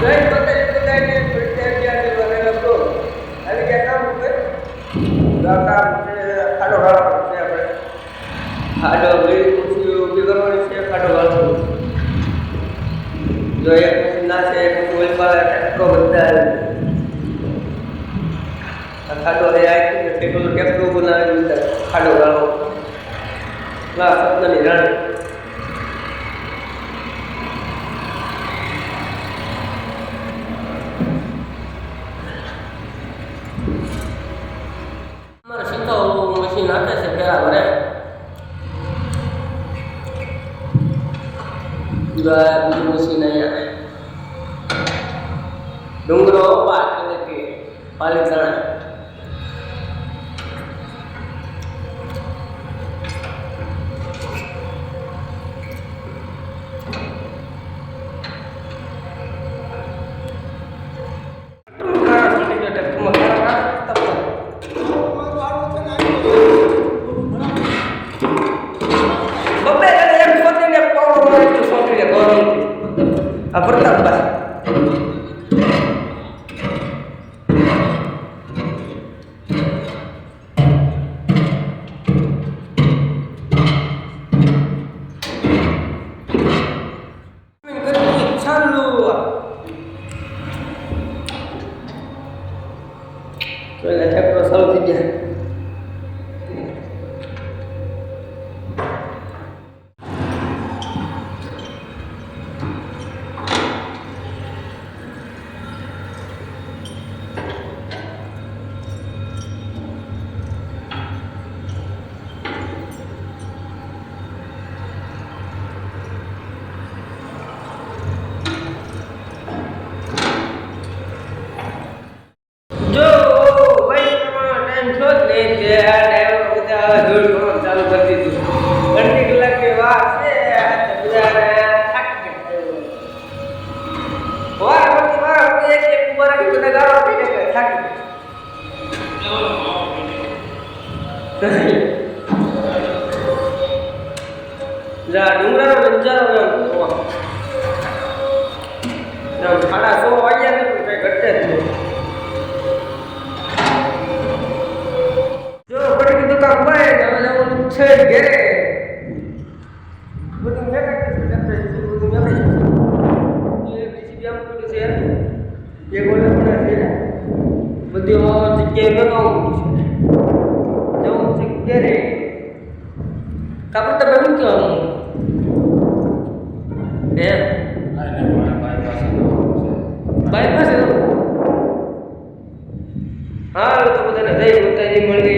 જય માતાજી બધાને પ્રત્યાજ્ઞાની વરેલા તો આવી ગયા કામ છે કામ છે ખાડો વાળો છે આપણે ખાડો ગઈ ખુશી ઊભી કરવાની છે ખાડો વાળો જો એક ના છે એક ઓલ પાડે ટ્રેક્ટરો બધા ખાડો રે આઈ કે પેલો ટ્રેક્ટરો બનાવી દીધા ખાડો વાળો ના સપનાની રાણી મશીન આપે છે પેલા ભરે બીજું મશીન અહીંયા ડુંગરો પાક એટલે કે પાલિતાણા ટ્રેક્ટર ચાલુ થઈ ગયા ચાલુ કરી દીધું અડધી કલાક ની વાત છે ડુંગરાનો નજારો સાડા 6 વાગ્યા ને કઈ ઘટે જ નહીં જો પડી કીધું કામ ભાઈ હવે જવાનું છે ઘેરે બધું મેં બધું મેં બીસીબી આમ કર્યું છે એક ઓલે પણ છે બધી જગ્યાએ મેં કામ કર્યું છે જવું છે ઘેરે કાપડ તમે શું કહેવાનું બાય પાસે હા તો બધાને જઈ માતાજી મળી